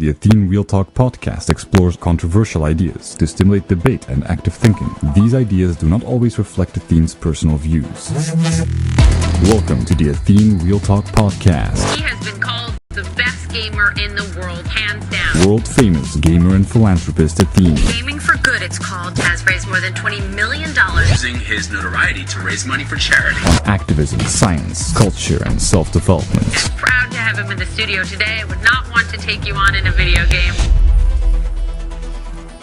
The Athene Real Talk podcast explores controversial ideas to stimulate debate and active thinking. These ideas do not always reflect Athene's personal views. Welcome to the Athene Real Talk podcast. He has been called the best gamer in the world, hands down. World famous gamer and philanthropist Athene. Gaming for Good, it's called, has raised more than $20 million. Using his notoriety to raise money for charity. On activism, science, culture, and self-development. Proud to have him in the studio today. I would not want to take you on in a video game.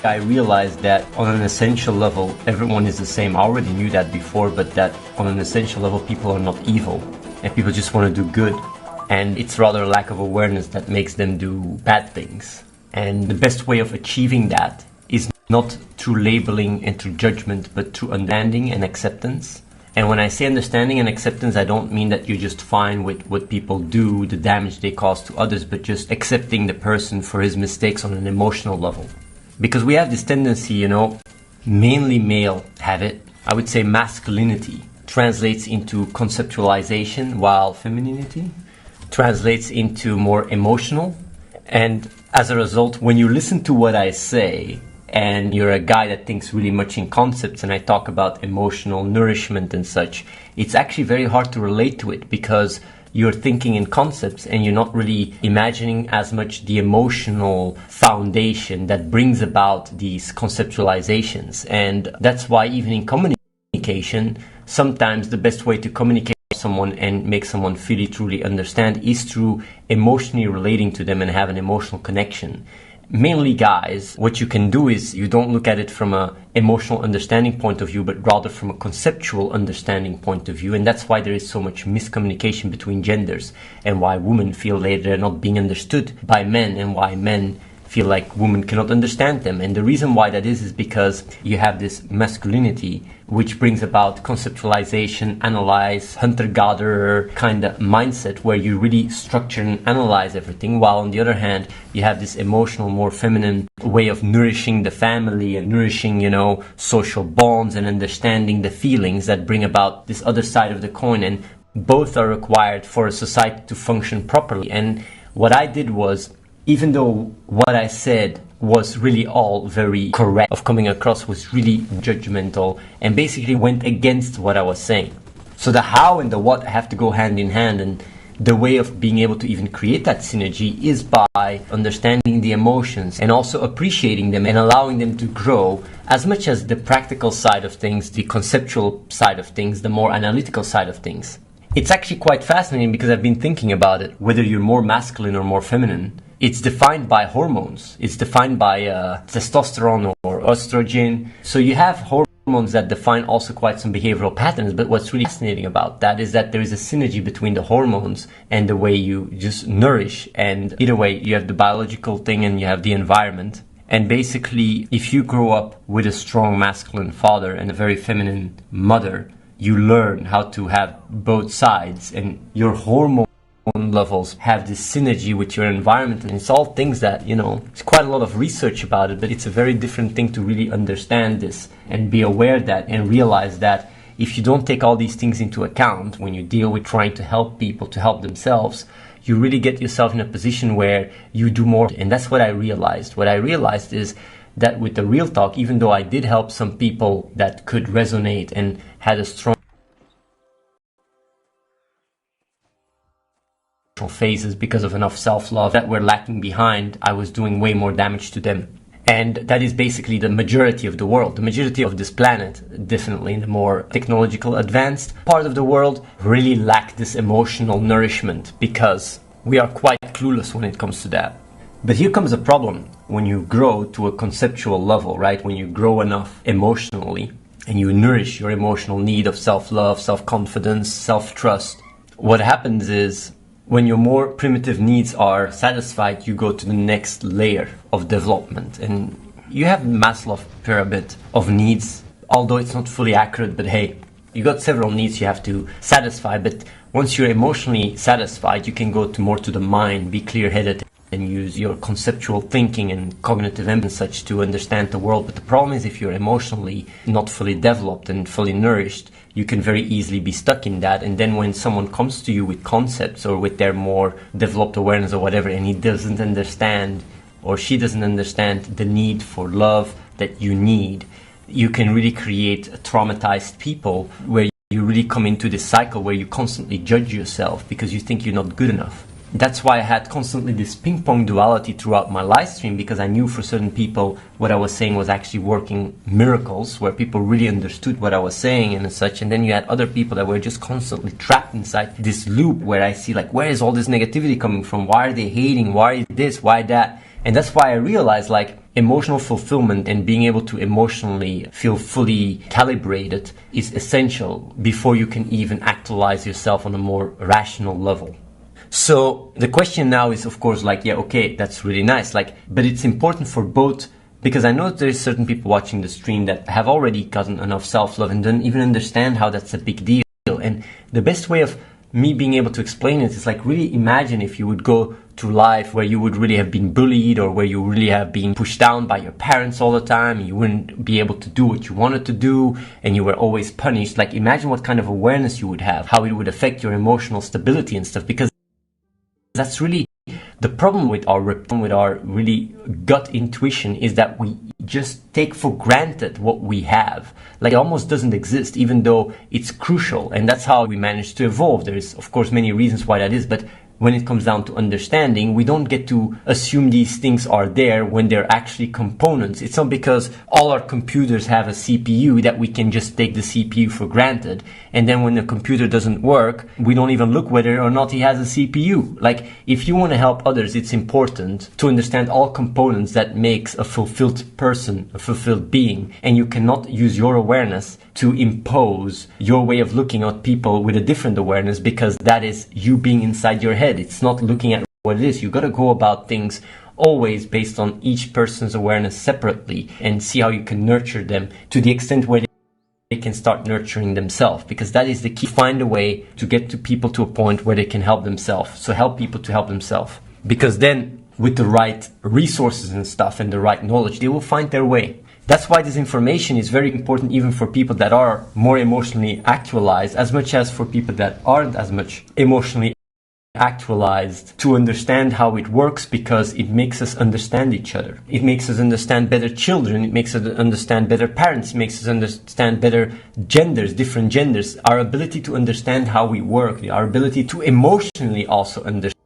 I realized that on an essential level, everyone is the same. I already knew that before, but that on an essential level, people are not evil. And people just want to do good. And it's rather a lack of awareness that makes them do bad things. And the best way of achieving that is not through labeling and through judgment, but through understanding and acceptance. And when I say understanding and acceptance, I don't mean that you're just fine with what people do, the damage they cause to others, but just accepting the person for his mistakes on an emotional level. Because we have this tendency, mainly male have it. I would say masculinity translates into conceptualization, while femininity translates into more emotional. And as a result, when you listen to what I say, and you're a guy that thinks really much in concepts, and I talk about emotional nourishment and such, it's actually very hard to relate to it because you're thinking in concepts and you're not really imagining as much the emotional foundation that brings about these conceptualizations. And that's why even in communication, sometimes the best way to communicate with someone and make someone really truly understand is through emotionally relating to them and have an emotional connection. Mainly guys, what you can do is you don't look at it from an emotional understanding point of view, but rather from a conceptual understanding point of view. And that's why there is so much miscommunication between genders and why women feel they're not being understood by men and why men feel like women cannot understand them. And the reason why that is because you have this masculinity which brings about conceptualization, analyze, hunter-gatherer kind of mindset where you really structure and analyze everything, while on the other hand you have this emotional, more feminine way of nourishing the family and nourishing, social bonds and understanding the feelings that bring about this other side of the coin. And both are required for a society to function properly. And what I did was, even though what I said was really all very correct, of coming across was really judgmental and basically went against what I was saying. So the how and the what have to go hand in hand, and the way of being able to even create that synergy is by understanding the emotions and also appreciating them and allowing them to grow as much as the practical side of things, the conceptual side of things, the more analytical side of things. It's actually quite fascinating because I've been thinking about it, whether you're more masculine or more feminine. It's defined by hormones. It's defined by testosterone or estrogen. So you have hormones that define also quite some behavioral patterns. But what's really fascinating about that is that there is a synergy between the hormones and the way you just nourish. And either way, you have the biological thing and you have the environment. And basically, if you grow up with a strong masculine father and a very feminine mother, you learn how to have both sides, and your hormone levels have this synergy with your environment. And it's all things that, it's quite a lot of research about it, but it's a very different thing to really understand this and be aware that and realize that if you don't take all these things into account when you deal with trying to help people to help themselves, you really get yourself in a position where you do more. And that's what I realized. What I realized is that with the Real Talk, even though I did help some people that could resonate and had a strong phases because of enough self-love that were lacking behind, I was doing way more damage to them. And that is basically the majority of the world. The majority of this planet, definitely in the more technological advanced part of the world, really lack this emotional nourishment because we are quite clueless when it comes to that. But here comes a problem when you grow to a conceptual level, right? When you grow enough emotionally and you nourish your emotional need of self-love, self-confidence, self-trust, what happens is when your more primitive needs are satisfied, you go to the next layer of development. And you have Maslow's pyramid of needs, although it's not fully accurate, but hey, you got several needs you have to satisfy. But once you're emotionally satisfied, you can go more to the mind, be clear-headed, and use your conceptual thinking and cognitive and such to understand the world. But the problem is if you're emotionally not fully developed and fully nourished, you can very easily be stuck in that. And then when someone comes to you with concepts or with their more developed awareness or whatever, and he doesn't understand or she doesn't understand the need for love that you need, you can really create traumatized people where you really come into this cycle where you constantly judge yourself because you think you're not good enough. That's why I had constantly this ping pong duality throughout my live stream, because I knew for certain people what I was saying was actually working miracles, where people really understood what I was saying and such. And then you had other people that were just constantly trapped inside this loop where I see like, where is all this negativity coming from? Why are they hating? Why this? Why that? And that's why I realized like emotional fulfillment and being able to emotionally feel fully calibrated is essential before you can even actualize yourself on a more rational level. So the question now is, of course, like, yeah, okay, that's really nice. Like, but it's important for both, because I know there's certain people watching the stream that have already gotten enough self-love and don't even understand how that's a big deal. And the best way of me being able to explain it is like, really imagine if you would go through life where you would really have been bullied, or where you really have been pushed down by your parents all the time, and you wouldn't be able to do what you wanted to do, and you were always punished. Like, imagine what kind of awareness you would have, how it would affect your emotional stability and stuff, because that's really the problem with our really gut intuition, is that we just take for granted what we have. Like, it almost doesn't exist, even though it's crucial. And that's how we manage to evolve. There's, of course, many reasons why that is, but when it comes down to understanding, we don't get to assume these things are there when they're actually components. It's not because all our computers have a CPU that we can just take the CPU for granted. And then when the computer doesn't work, we don't even look whether or not he has a CPU. Like, if you want to help others, it's important to understand all components that makes a fulfilled person, a fulfilled being. And you cannot use your awareness to impose your way of looking at people with a different awareness, because that is you being inside your head. It's not looking at what it is. You got to go about things always based on each person's awareness separately, and see how you can nurture them to the extent where they can start nurturing themselves, because that is the key. Find a way to get to people to a point where they can help themselves. So help people to help themselves, because then with the right resources and stuff and the right knowledge, they will find their way. That's why this information is very important, even for people that are more emotionally actualized, as much as for people that aren't as much emotionally actualized, to understand how it works, because it makes us understand each other. It makes us understand better children. It makes us understand better parents. It makes us understand better genders, different genders. Our ability to understand how we work, our ability to emotionally also understand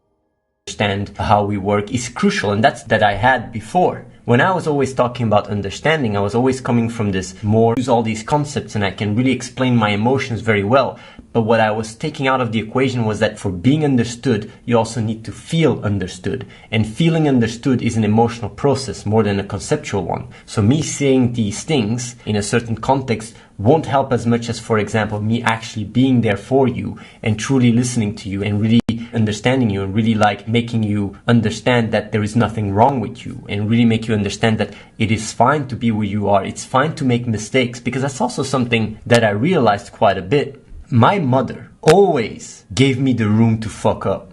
how we work is crucial. And that's that I had before. When I was always talking about understanding, I was always coming from this more, use all these concepts and I can really explain my emotions very well. But what I was taking out of the equation was that for being understood, you also need to feel understood. And feeling understood is an emotional process more than a conceptual one. So me saying these things in a certain context won't help as much as, for example, me actually being there for you and truly listening to you and really understanding you and really like making you understand that there is nothing wrong with you, and really make you understand that it is fine to be where you are. It's fine to make mistakes, because that's also something that I realized quite a bit. My mother always gave me the room to fuck up.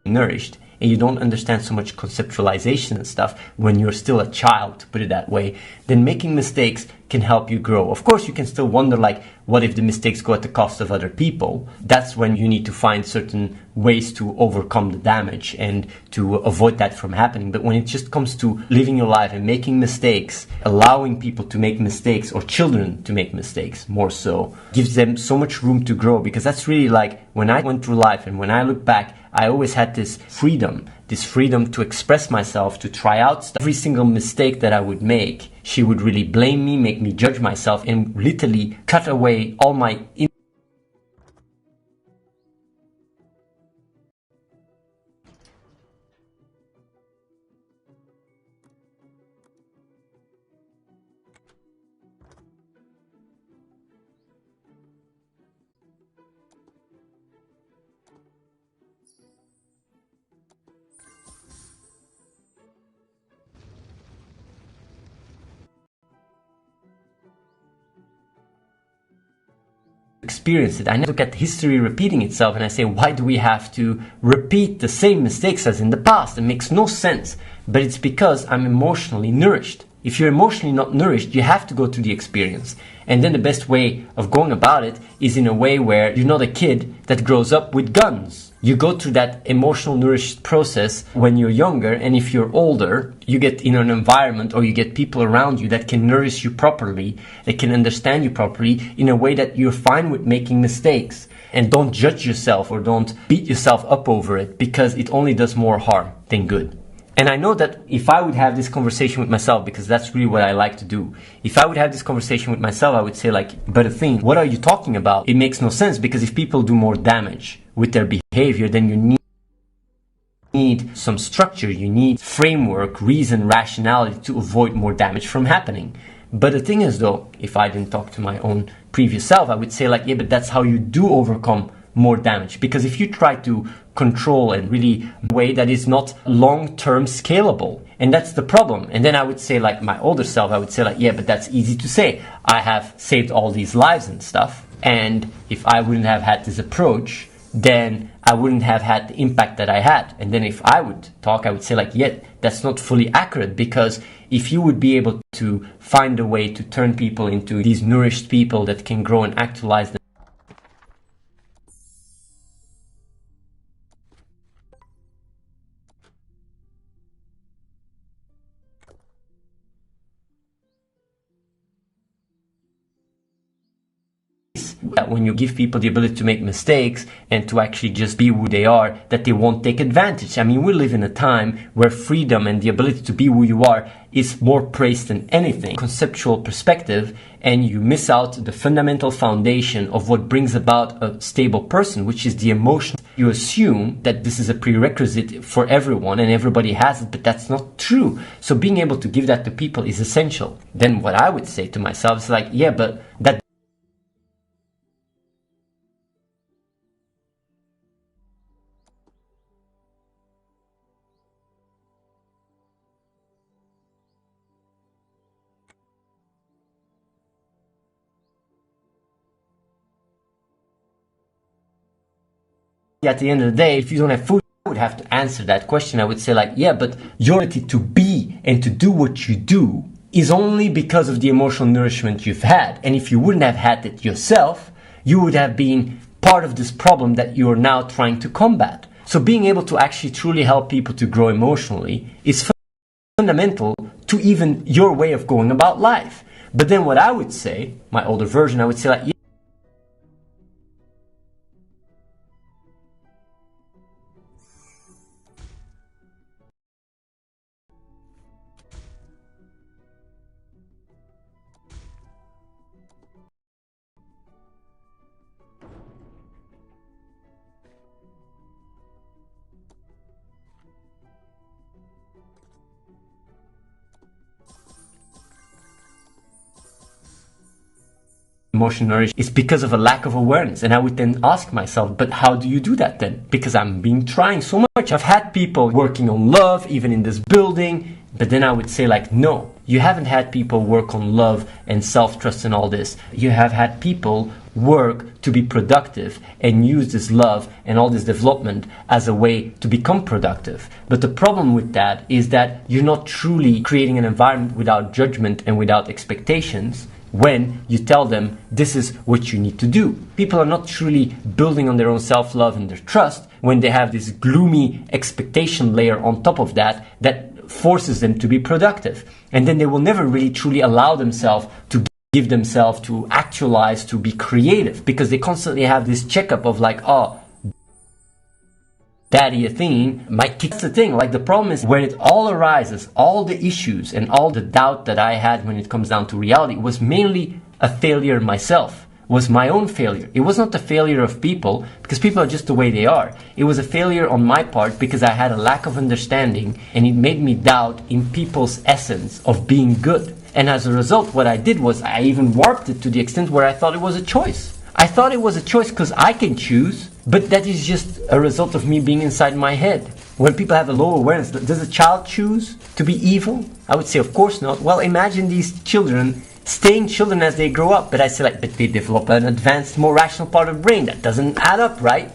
Nourished, and you don't understand so much conceptualization and stuff when you're still a child, to put it that way, then making mistakes can help you grow. Of course, you can still wonder, like, what if the mistakes go at the cost of other people? That's when you need to find certain ways to overcome the damage and to avoid that from happening. But when it just comes to living your life and making mistakes, allowing people to make mistakes, or children to make mistakes more so, gives them so much room to grow. Because that's really like, when I went through life and when I look back, I always had this freedom to express myself, to try out stuff. Every single mistake that I would make, she would really blame me, make me judge myself, and literally cut away all my experience it. I look at history repeating itself and I say, why do we have to repeat the same mistakes as in the past? It makes no sense. But it's because I'm emotionally nourished. If you're emotionally not nourished, you have to go through the experience. And then the best way of going about it is in a way where you're not a kid that grows up with guns. You go through that emotional nourished process when you're younger, and if you're older, you get in an environment or you get people around you that can nourish you properly, that can understand you properly in a way that you're fine with making mistakes. And don't judge yourself or don't beat yourself up over it, because it only does more harm than good. And I know that if I would have this conversation with myself, because that's really what I like to do, if I would have this conversation with myself, I would say like, but Athene, what are you talking about? It makes no sense, because if people do more damage with their behavior, then you need some structure, you need framework, reason, rationality to avoid more damage from happening. But the thing is though, if I didn't talk to my own previous self, I would say like, yeah, but that's how you do overcome more damage. Because if you try to control and really way that is not long-term scalable, and that's the problem. And then I would say like my older self, I would say like, yeah, but that's easy to say. I have saved all these lives and stuff. And if I wouldn't have had this approach, then I wouldn't have had the impact that I had. And then if I would talk, I would say like, yeah, that's not fully accurate, because if you would be able to find a way to turn people into these nourished people that can grow and actualize them, that when you give people the ability to make mistakes and to actually just be who they are, that they won't take advantage. I mean, we live in a time where freedom and the ability to be who you are is more praised than anything. Conceptual perspective, and you miss out the fundamental foundation of what brings about a stable person, which is the emotion. You assume that this is a prerequisite for everyone and everybody has it, but that's not true. So being able to give that to people is essential. Then what I would say to myself is like, yeah, but that at the end of the day, if you don't have food, I would have to answer that question. I would say like, yeah, but your ability to be and to do what you do is only because of the emotional nourishment you've had. And if you wouldn't have had it yourself, you would have been part of this problem that you're now trying to combat. So being able to actually truly help people to grow emotionally is fundamental to even your way of going about life. But then what I would say, my older version, I would say like, yeah, emotional nourish is because of a lack of awareness. And I would then ask myself, but how do you do that then? Because I've been trying so much. I've had people working on love, even in this building. But then I would say like, no, you haven't had people work on love and self-trust and all this. You have had people work to be productive and use this love and all this development as a way to become productive. But the problem with that is that you're not truly creating an environment without judgment and without expectations when you tell them this is what you need to do. People are not truly building on their own self-love and their trust when they have this gloomy expectation layer on top of that that forces them to be productive. And then they will never really truly allow themselves to give themselves to actualize, to be creative, because they constantly have this checkup of like, oh, Daddy Athene might kick the thing. Like the problem is where it all arises, all the issues and all the doubt that I had when it comes down to reality was mainly a failure myself, was my own failure. It was not the failure of people, because people are just the way they are. It was a failure on my part because I had a lack of understanding, and it made me doubt in people's essence of being good. And as a result, what I did was I even warped it to the extent where I thought it was a choice. I thought it was a choice because I can choose, but that is just a result of me being inside my head. When people have a low awareness, does a child choose to be evil? I would say, of course not. Well, imagine these children staying children as they grow up. But I say like, but they develop an advanced, more rational part of the brain. That doesn't add up, right?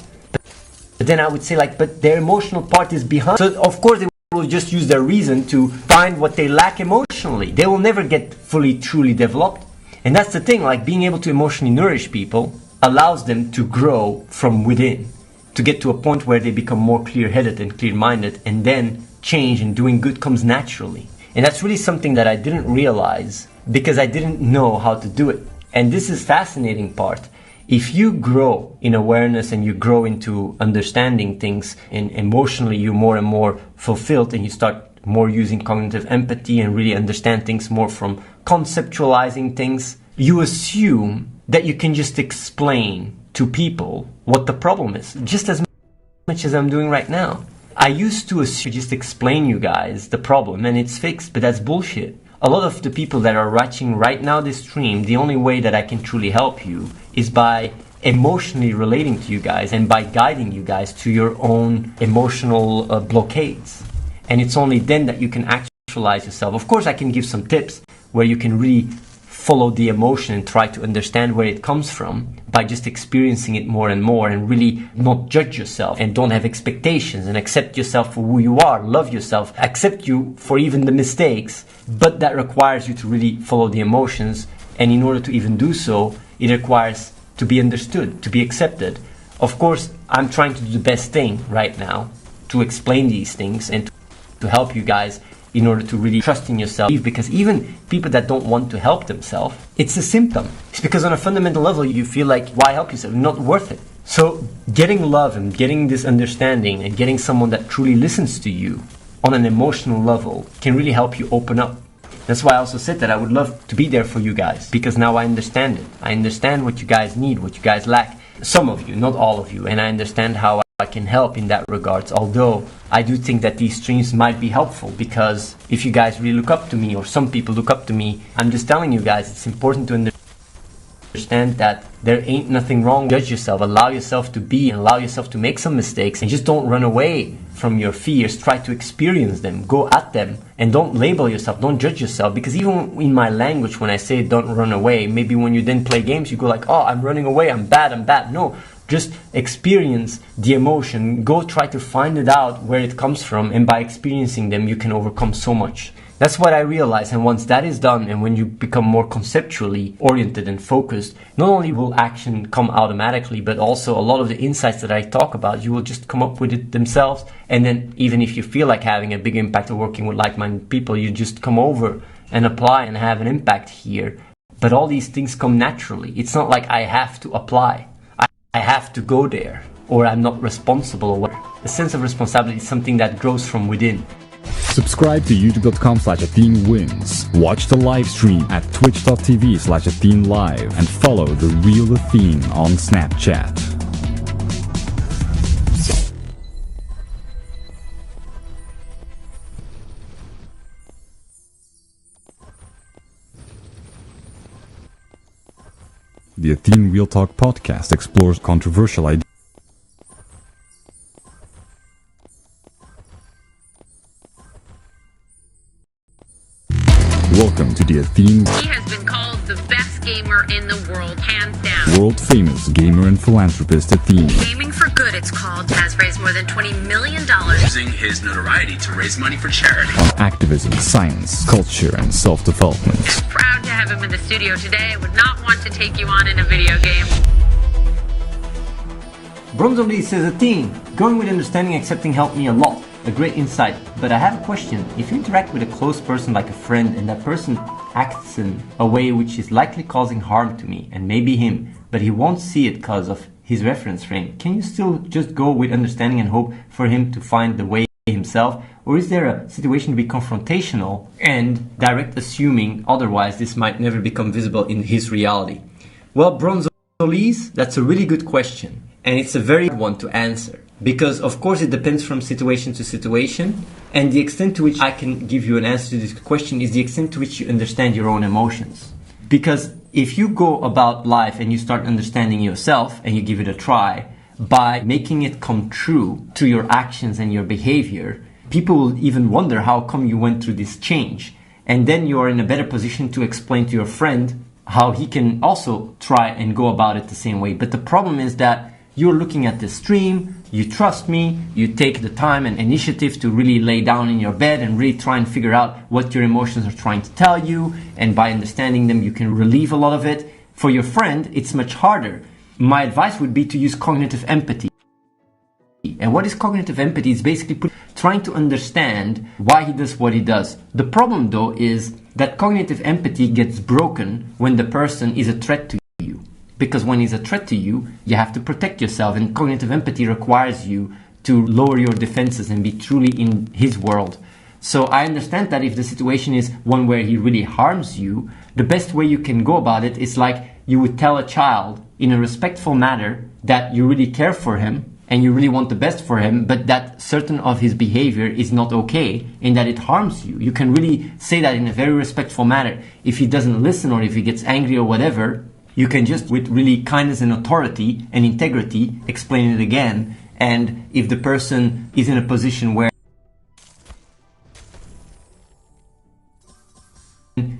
But then I would say like, but their emotional part is behind. So of course they will just use their reason to find what they lack emotionally. They will never get fully, truly developed. And that's the thing, like being able to emotionally nourish people allows them to grow from within, to get to a point where they become more clear-headed and clear-minded, and then change and doing good comes naturally. And that's really something that I didn't realize because I didn't know how to do it. And this is fascinating part. If you grow in awareness and you grow into understanding things and emotionally you're more and more fulfilled and you start more using cognitive empathy and really understand things more from conceptualizing things, you assume that you can just explain to people what the problem is, just as much as I'm doing right now. I used to assume just explain you guys the problem and it's fixed, but that's bullshit. A lot of the people that are watching right now this stream, the only way that I can truly help you is by emotionally relating to you guys and by guiding you guys to your own emotional blockades. And it's only then that you can actualize yourself. Of course, I can give some tips where you can really follow the emotion and try to understand where it comes from by just experiencing it more and more and really not judge yourself and don't have expectations and accept yourself for who you are, love yourself, accept you for even the mistakes. But that requires you to really follow the emotions, and in order to even do so, it requires to be understood, to be accepted. Of course, I'm trying to do the best thing right now to explain these things and to help you guys in order to really trust in yourself, because even people that don't want to help themselves, it's a symptom. It's because on a fundamental level you feel like, why help yourself? Not worth it. So getting love and getting this understanding and getting someone that truly listens to you on an emotional level can really help you open up. That's why I also said that I would love to be there for you guys, because now I understand it. I understand what you guys need, what you guys lack. Some of you, not all of you, and I understand how I can help in that regards, although I do think that these streams might be helpful, because if you guys really look up to me, or some people look up to me, I'm just telling you guys it's important to understand that there ain't nothing wrong. Judge yourself, allow yourself to be, and allow yourself to make some mistakes, and just don't run away from your fears. Try to experience them, go at them, and don't label yourself, don't judge yourself, because even in my language when I say don't run away, maybe when you then play games you go like, oh, I'm running away, I'm bad. No, just experience the emotion, go try to find it out where it comes from, and by experiencing them you can overcome so much. That's what I realized, and once that is done, and when you become more conceptually oriented and focused, not only will action come automatically, but also a lot of the insights that I talk about, you will just come up with it themselves. And then even if you feel like having a big impact or working with like-minded people, you just come over and apply and have an impact here. But all these things come naturally. It's not like I have to apply. I have to go there, or I'm not responsible, or whatever. The sense of responsibility is something that grows from within. Subscribe to youtube.com/AtheneWins. Watch the live stream at twitch.tv/AtheneLive and follow the real Athene on Snapchat. The Athene Real Talk podcast explores controversial ideas. Welcome to the Athene. He has been called the best gamer in the world, hands down. World famous gamer and philanthropist Athene. Gaming for Good, it's called, has raised more than $20 million. Using his notoriety to raise money for charity. On activism, science, culture, and self-development. Proud to have him in the studio today. I would not want to take you on in a video game. Bronzoli says, Athene, going with understanding, accepting helped me a lot. A great insight, but I have a question. If you interact with a close person like a friend and that person acts in a way which is likely causing harm to me and maybe him, but he won't see it because of his reference frame, can you still just go with understanding and hope for him to find the way himself? Or is there a situation to be confrontational and direct, assuming otherwise this might never become visible in his reality? Well, Bronzolis, that's a really good question, and it's a very hard one to answer. Because of course it depends from situation to situation, and the extent to which I can give you an answer to this question is the extent to which you understand your own emotions. Because if you go about life and you start understanding yourself and you give it a try, by making it come true to your actions and your behavior, people will even wonder how come you went through this change. And then you are in a better position to explain to your friend how he can also try and go about it the same way. But the problem is that you're looking at the stream, you trust me, you take the time and initiative to really lay down in your bed and really try and figure out what your emotions are trying to tell you. And by understanding them, you can relieve a lot of it. For your friend, it's much harder. My advice would be to use cognitive empathy. And what is cognitive empathy? It's basically trying to understand why he does what he does. The problem, though, is that cognitive empathy gets broken when the person is a threat to you. Because when he's a threat to you, you have to protect yourself. And cognitive empathy requires you to lower your defenses and be truly in his world. So I understand that if the situation is one where he really harms you, the best way you can go about it is like you would tell a child in a respectful manner that you really care for him and you really want the best for him, but that certain of his behavior is not okay and that it harms you. You can really say that in a very respectful manner. If he doesn't listen or if he gets angry or whatever, you can just with really kindness and authority and integrity explain it again. And if the person is in a position where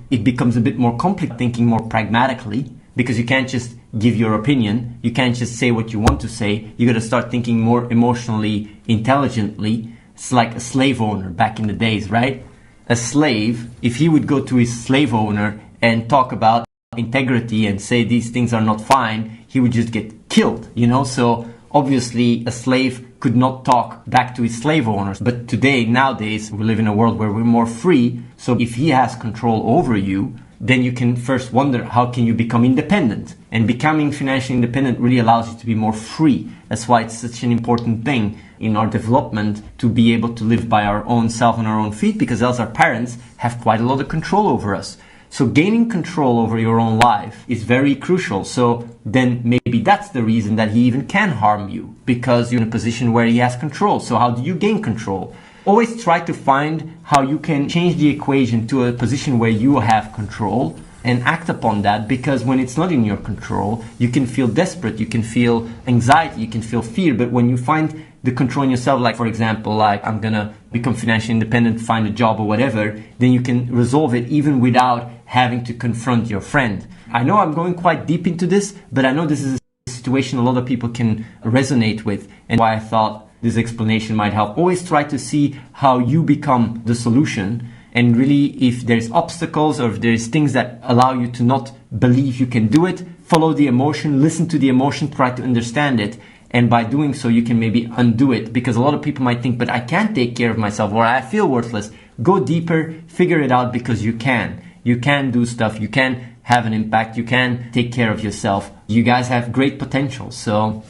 it becomes a bit more complex, thinking more pragmatically, because you can't just give your opinion, you can't just say what you want to say, you gotta start thinking more emotionally, intelligently. It's like a slave owner back in the days, right? A slave, if he would go to his slave owner and talk about integrity and say these things are not fine, he would just get killed, you know? So obviously a slave could not talk back to his slave owners. But today, nowadays, we live in a world where we're more free. So if he has control over you, then you can first wonder, how can you become independent? And becoming financially independent really allows you to be more free. That's why it's such an important thing in our development to be able to live by our own self on our own feet, because else our parents have quite a lot of control over us. So gaining control over your own life is very crucial. So then maybe that's the reason that he even can harm you, because you're in a position where he has control. So how do you gain control? Always try to find how you can change the equation to a position where you have control and act upon that, because when it's not in your control, you can feel desperate, you can feel anxiety, you can feel fear. But when you find the control in yourself, like for example, like I'm gonna become financially independent, find a job or whatever, then you can resolve it even without having to confront your friend. I know I'm going quite deep into this, but I know this is a situation a lot of people can resonate with, and why I thought this explanation might help. Always try to see how you become the solution, and really if there's obstacles or if there's things that allow you to not believe you can do it, follow the emotion, listen to the emotion, try to understand it. And by doing so, you can maybe undo it, because a lot of people might think, but I can't take care of myself, or I feel worthless. Go deeper, figure it out, because you can. You can do stuff, you can have an impact, you can take care of yourself. You guys have great potential. So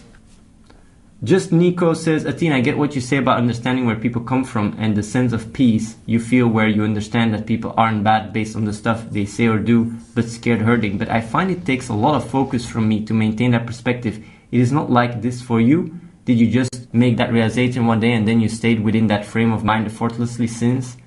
just Nico says, Athena, I get what you say about understanding where people come from and the sense of peace you feel where you understand that people aren't bad based on the stuff they say or do, but scared hurting. But I find it takes a lot of focus from me to maintain that perspective. It is not like this for you. Did you just make that realization one day and then you stayed within that frame of mind effortlessly since?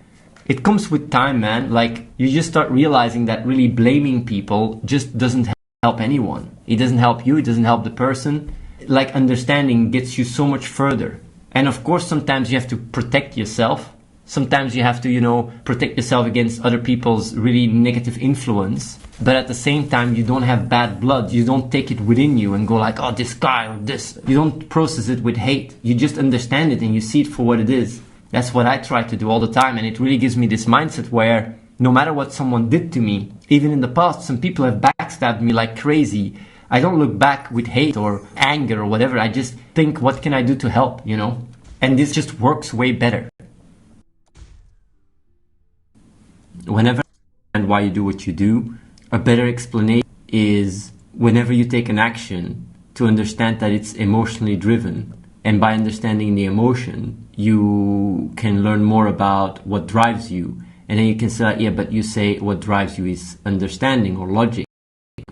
It comes with time, man. Like, you just start realizing that really blaming people just doesn't help anyone. It doesn't help you, it doesn't help the person. Like, understanding gets you so much further. And of course, sometimes you have to protect yourself. Sometimes you have to, protect yourself against other people's really negative influence. But at the same time, you don't have bad blood. You don't take it within you and go like, oh, this guy or this. You don't process it with hate. You just understand it and you see it for what it is. That's what I try to do all the time. And it really gives me this mindset where no matter what someone did to me, even in the past, some people have backstabbed me like crazy. I don't look back with hate or anger or whatever. I just think, what can I do to help, And this just works way better. Whenever and why you do what you do, a better explanation is whenever you take an action to understand that it's emotionally driven. And by understanding the emotion, you can learn more about what drives you. And then you can say, yeah, but you say what drives you is understanding or logic.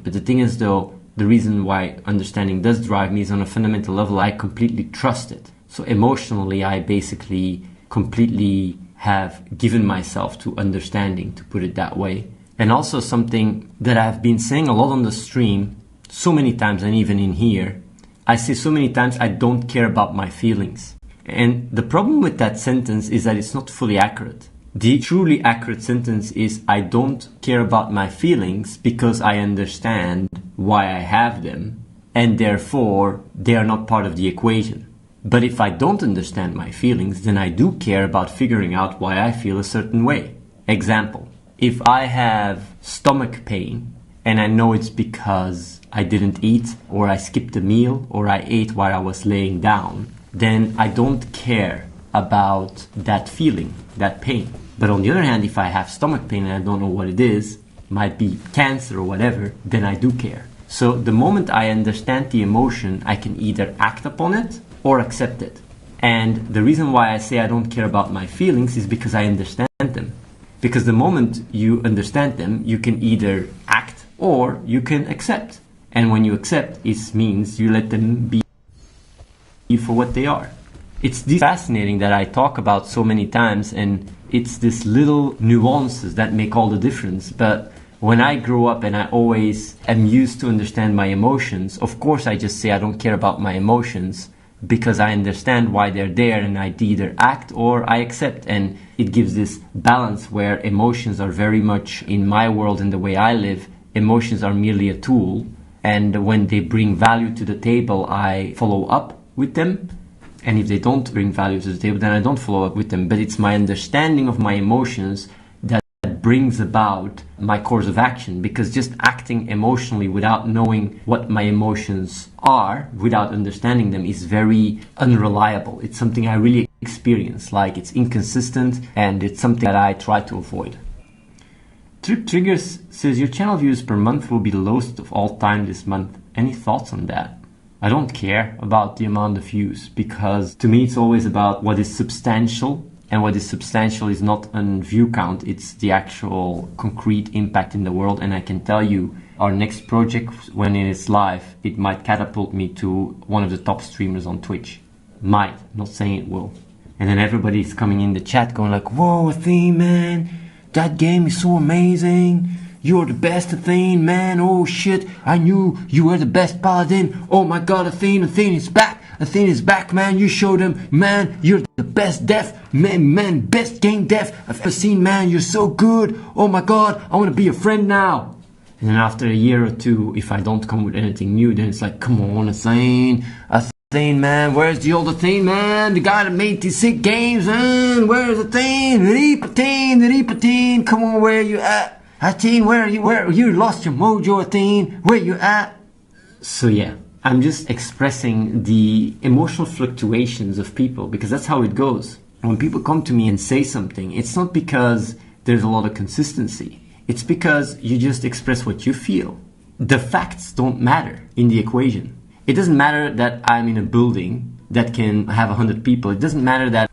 But the thing is, though, the reason why understanding does drive me is on a fundamental level, I completely trust it. So emotionally, I basically completely have given myself to understanding, to put it that way. And also something that I've been saying a lot on the stream, so many times, and even in here, I say so many times, I don't care about my feelings. And the problem with that sentence is that it's not fully accurate. The truly accurate sentence is, I don't care about my feelings because I understand why I have them, and therefore they are not part of the equation. But if I don't understand my feelings, then I do care about figuring out why I feel a certain way. Example, if I have stomach pain and I know it's because I didn't eat, or I skipped a meal, or I ate while I was laying down, then I don't care about that feeling, that pain. But on the other hand, if I have stomach pain and I don't know what it is, might be cancer or whatever, then I do care. So the moment I understand the emotion, I can either act upon it or accept it. And the reason why I say I don't care about my feelings is because I understand them. Because the moment you understand them, you can either act or you can accept. And when you accept, it means you let them be for what they are. It's this fascinating that I talk about so many times, and it's this little nuances that make all the difference. But when I grow up and I always am used to understand my emotions, of course I just say I don't care about my emotions because I understand why they're there, and I either act or I accept. And it gives this balance where emotions are very much, in my world and the way I live, emotions are merely a tool. And when they bring value to the table, I follow up with them. And if they don't bring value to the table, then I don't follow up with them. But it's my understanding of my emotions that brings about my course of action. Because just acting emotionally without knowing what my emotions are, without understanding them, is very unreliable. It's something I really experience. Like, it's inconsistent, and it's something that I try to avoid. Trip Triggers says, your channel views per month will be the lowest of all time this month. Any thoughts on that? I don't care about the amount of views, because to me it's always about what is substantial, and what is substantial is not a view count, it's the actual concrete impact in the world. And I can tell you, our next project, when it is live, it might catapult me to one of the top streamers on Twitch. Might, not saying it will. And then everybody's coming in the chat going like, whoa, Athene, man, that game is so amazing. You're the best, Athene, man. Oh shit, I knew you were the best paladin. Oh my god, Athene is back. Athene is back, man. You showed them, man. You're the best dev, man, best game dev I've ever seen, man. You're so good. Oh my god, I want to be your friend now. And then after a year or two, if I don't come with anything new, then it's like, come on, Athene, man. Where's the old Athene, man? The guy that made these sick games, man. Where's Athene? Athene, come on, where you at? Athene, where are you? Where you lost your mojo, Athene? Where you at? So yeah, I'm just expressing the emotional fluctuations of people, because that's how it goes. When people come to me and say something, it's not because there's a lot of consistency. It's because you just express what you feel. The facts don't matter in the equation. It doesn't matter that I'm in a building that can have 100 people. It doesn't matter that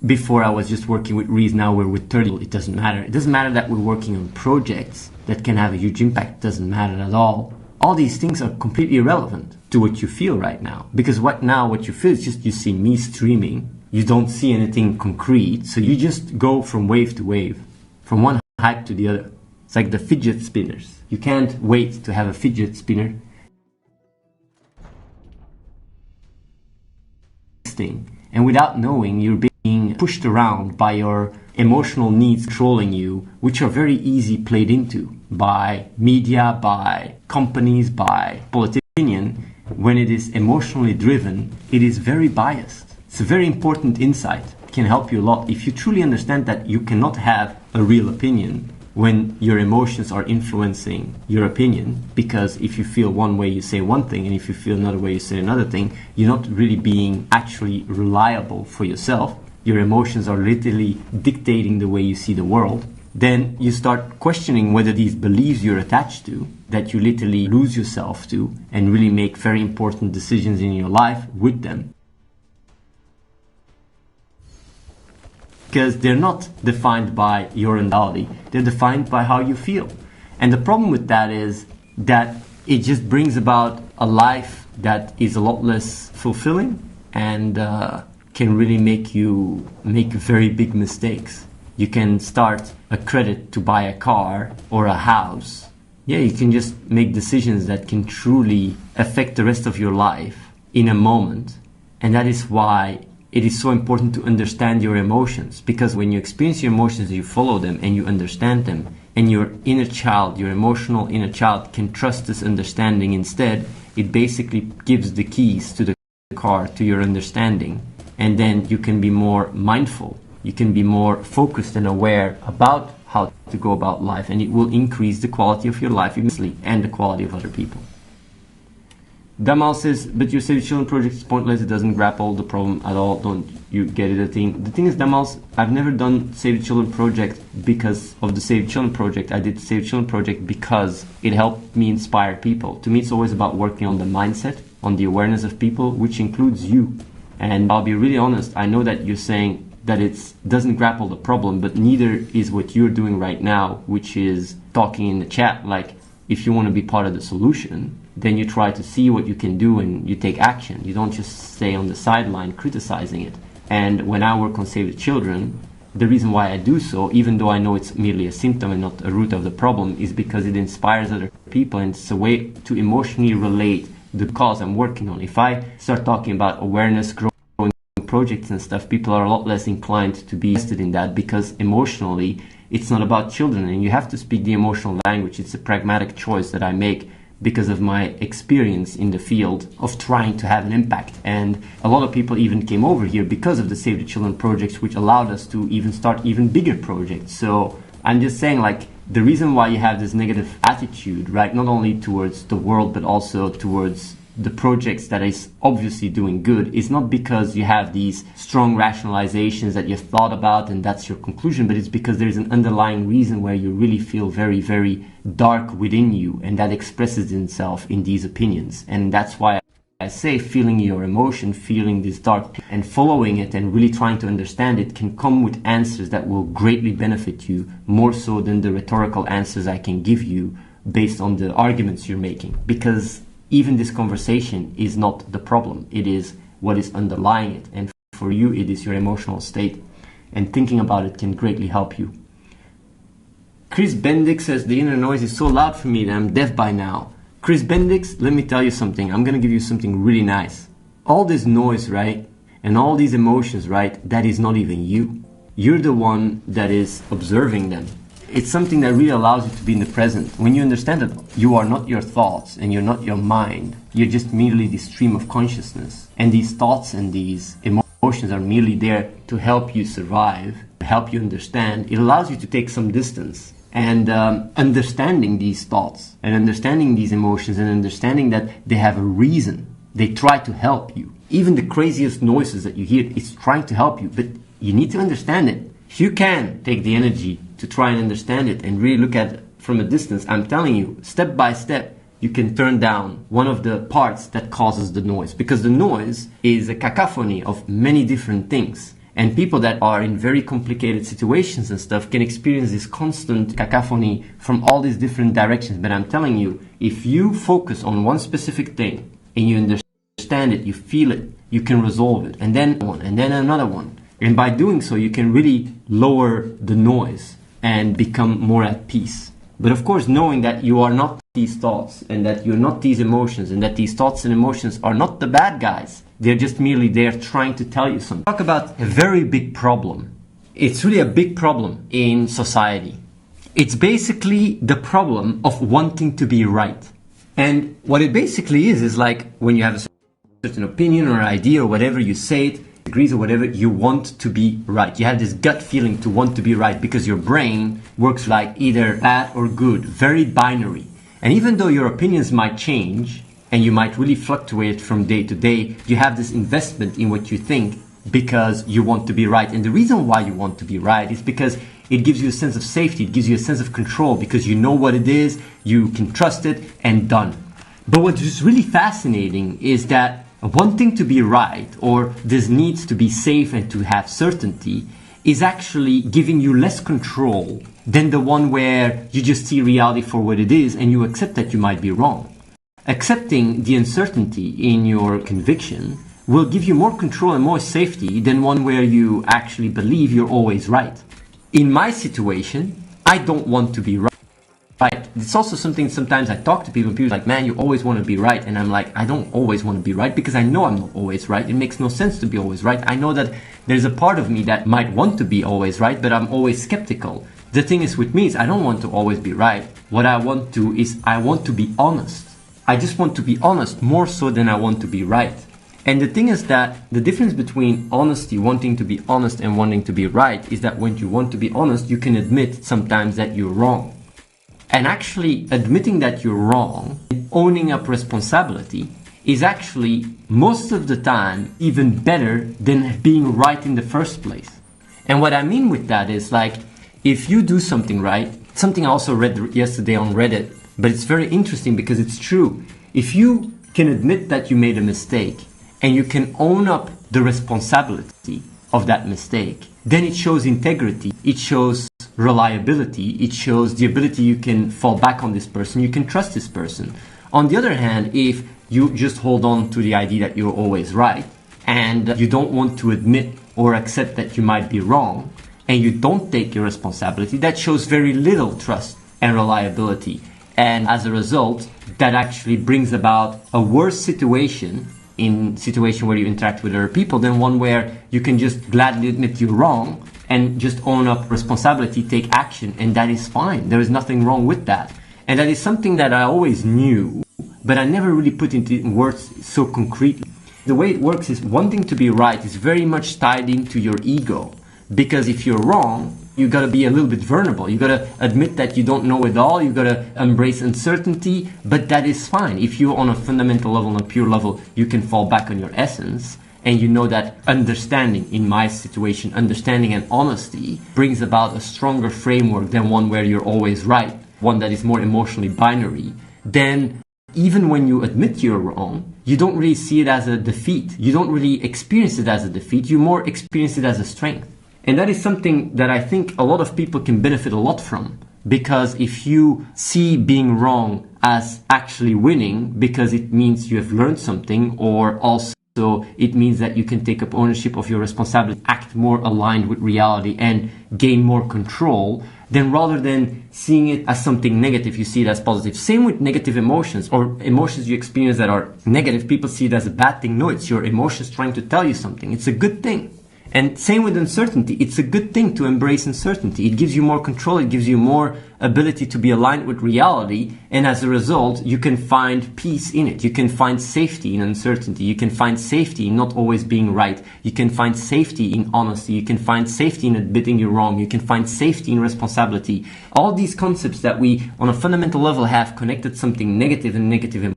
before I was just working with Reese, now we're with 30. It doesn't matter. It doesn't matter that we're working on projects that can have a huge impact. It doesn't matter at all. All these things are completely irrelevant to what you feel right now. Because what you feel is just, you see me streaming. You don't see anything concrete. So you just go from wave to wave, from one hype to the other. It's like the fidget spinners. You can't wait to have a fidget spinner thing. And without knowing, you're being pushed around by your emotional needs controlling you, which are very easy played into by media, by companies, by political opinion. When it is emotionally driven, it is very biased. It's a very important insight. It can help you a lot if you truly understand that you cannot have a real opinion when your emotions are influencing your opinion. Because if you feel one way, you say one thing, and if you feel another way, you say another thing. You're not really being actually reliable for yourself. Your emotions are literally dictating the way you see the world. Then you start questioning whether these beliefs you're attached to, that you literally lose yourself to, and really make very important decisions in your life with them. Because they're not defined by your mentality, they're defined by how you feel. And the problem with that is that it just brings about a life that is a lot less fulfilling, and can really make you make very big mistakes. You can start a credit to buy a car or a house. Yeah, you can just make decisions that can truly affect the rest of your life in a moment. And that is why it is so important to understand your emotions, because when you experience your emotions, you follow them and you understand them, and your inner child, your emotional inner child, can trust this understanding instead. It basically gives the keys to the car to your understanding, and then you can be more mindful, you can be more focused and aware about how to go about life, and it will increase the quality of your life immensely and the quality of other people. Damal says, but your Save the Children project is pointless, it doesn't grapple the problem at all, don't you get it? The thing is, Damal, I've never done Save the Children project because of the Save the Children project. I did the Save the Children project because it helped me inspire people. To me, it's always about working on the mindset, on the awareness of people, which includes you. And I'll be really honest, I know that you're saying that it doesn't grapple the problem, but neither is what you're doing right now, which is talking in the chat. Like, if you want to be part of the solution, then you try to see what you can do and you take action. You don't just stay on the sideline criticizing it. And when I work on Save the Children, the reason why I do so, even though I know it's merely a symptom and not a root of the problem, is because it inspires other people, and it's a way to emotionally relate the cause I'm working on. If I start talking about awareness, growing projects and stuff, people are a lot less inclined to be invested in that, because emotionally it's not about children, and you have to speak the emotional language. It's a pragmatic choice that I make because of my experience in the field of trying to have an impact. And a lot of people even came over here because of the Save the Children projects, which allowed us to even start even bigger projects. So I'm just saying, like, the reason why you have this negative attitude, right, not only towards the world but also towards the projects that is obviously doing good, is not because you have these strong rationalizations that you've thought about and that's your conclusion, but it's because there's an underlying reason where you really feel very, very dark within you, and that expresses itself in these opinions. And that's why I say feeling your emotion, feeling this dark and following it and really trying to understand it can come with answers that will greatly benefit you, more so than the rhetorical answers I can give you based on the arguments you're making. Because even this conversation is not the problem, it is what is underlying it. And for you, it is your emotional state. And thinking about it can greatly help you. Chris Bendix says, the inner noise is so loud for me that I'm deaf by now. Chris Bendix, let me tell you something. I'm gonna give you something really nice. All this noise, right? And all these emotions, right? That is not even you. You're the one that is observing them. It's something that really allows you to be in the present. When you understand that you are not your thoughts and you're not your mind, you're just merely the stream of consciousness. And these thoughts and these emotions are merely there to help you survive, to help you understand. It allows you to take some distance. And understanding these thoughts and understanding these emotions and understanding that they have a reason. They try to help you. Even the craziest noises that you hear, it's trying to help you, but you need to understand it. If you can take the energy to try and understand it and really look at it from a distance, I'm telling you, step by step, you can turn down one of the parts that causes the noise. Because the noise is a cacophony of many different things. And people that are in very complicated situations and stuff can experience this constant cacophony from all these different directions. But I'm telling you, if you focus on one specific thing and you understand it, you feel it, you can resolve it. And then one, and then another one. And by doing so, you can really lower the noise and become more at peace. But of course, knowing that you are not these thoughts and that you're not these emotions and that these thoughts and emotions are not the bad guys. They're just merely there trying to tell you something. Talk about a very big problem. It's really a big problem in society. It's basically the problem of wanting to be right. And what it basically is like when you have a certain opinion or idea or whatever, you say it, agrees or whatever, you want to be right. You have this gut feeling to want to be right because your brain works like either bad or good, very binary. And even though your opinions might change and you might really fluctuate from day to day, you have this investment in what you think because you want to be right. And the reason why you want to be right is because it gives you a sense of safety, it gives you a sense of control because you know what it is, you can trust it, and done. But what is really fascinating is that wanting to be right, or this needs to be safe and to have certainty, is actually giving you less control than the one where you just see reality for what it is and you accept that you might be wrong. Accepting the uncertainty in your conviction will give you more control and more safety than one where you actually believe you're always right. In my situation, I don't want to be right. right. It's also something sometimes I talk to people and people are like, man, you always want to be right. And I'm like, I don't always want to be right because I know I'm not always right. It makes no sense to be always right. I know that there's a part of me that might want to be always right, but I'm always skeptical. The thing is with me is I don't want to always be right. What I want to is I want to be honest. I just want to be honest more so than I want to be right. And the thing is that the difference between honesty, wanting to be honest, and wanting to be right is that when you want to be honest, you can admit sometimes that you're wrong. And actually admitting that you're wrong, owning up responsibility, is actually most of the time even better than being right in the first place. And what I mean with that is like, if you do something right, something I also read yesterday on Reddit, but it's very interesting because it's true. If you can admit that you made a mistake, and you can own up the responsibility of that mistake, then it shows integrity, it shows reliability, it shows the ability you can fall back on this person, you can trust this person. On the other hand, if you just hold on to the idea that you're always right, and you don't want to admit or accept that you might be wrong, and you don't take your responsibility, that shows very little trust and reliability. And as a result, that actually brings about a worse situation where you interact with other people than one where you can just gladly admit you're wrong and just own up responsibility, take action, and that is fine. There is nothing wrong with that. And that is something that I always knew, but I never really put into words so concretely. The way it works is wanting to be right is very much tied into your ego. Because if you're wrong, you gotta be a little bit vulnerable. You gotta admit that you don't know it all. You gotta embrace uncertainty, but that is fine. If you on a fundamental level, on a pure level, you can fall back on your essence, and you know that understanding, in my situation, understanding and honesty brings about a stronger framework than one where you're always right, one that is more emotionally binary, then even when you admit you're wrong, you don't really see it as a defeat. You don't really experience it as a defeat. You more experience it as a strength. And that is something that I think a lot of people can benefit a lot from. Because if you see being wrong as actually winning, because it means you have learned something, or also it means that you can take up ownership of your responsibility, act more aligned with reality, and gain more control, then rather than seeing it as something negative, you see it as positive. Same with negative emotions, or emotions you experience that are negative. People see it as a bad thing. No, it's your emotions trying to tell you something. It's a good thing. And same with uncertainty. It's a good thing to embrace uncertainty. It gives you more control. It gives you more ability to be aligned with reality. And as a result, you can find peace in it. You can find safety in uncertainty. You can find safety in not always being right. You can find safety in honesty. You can find safety in admitting you're wrong. You can find safety in responsibility. All these concepts that we, on a fundamental level, have connected something negative and negative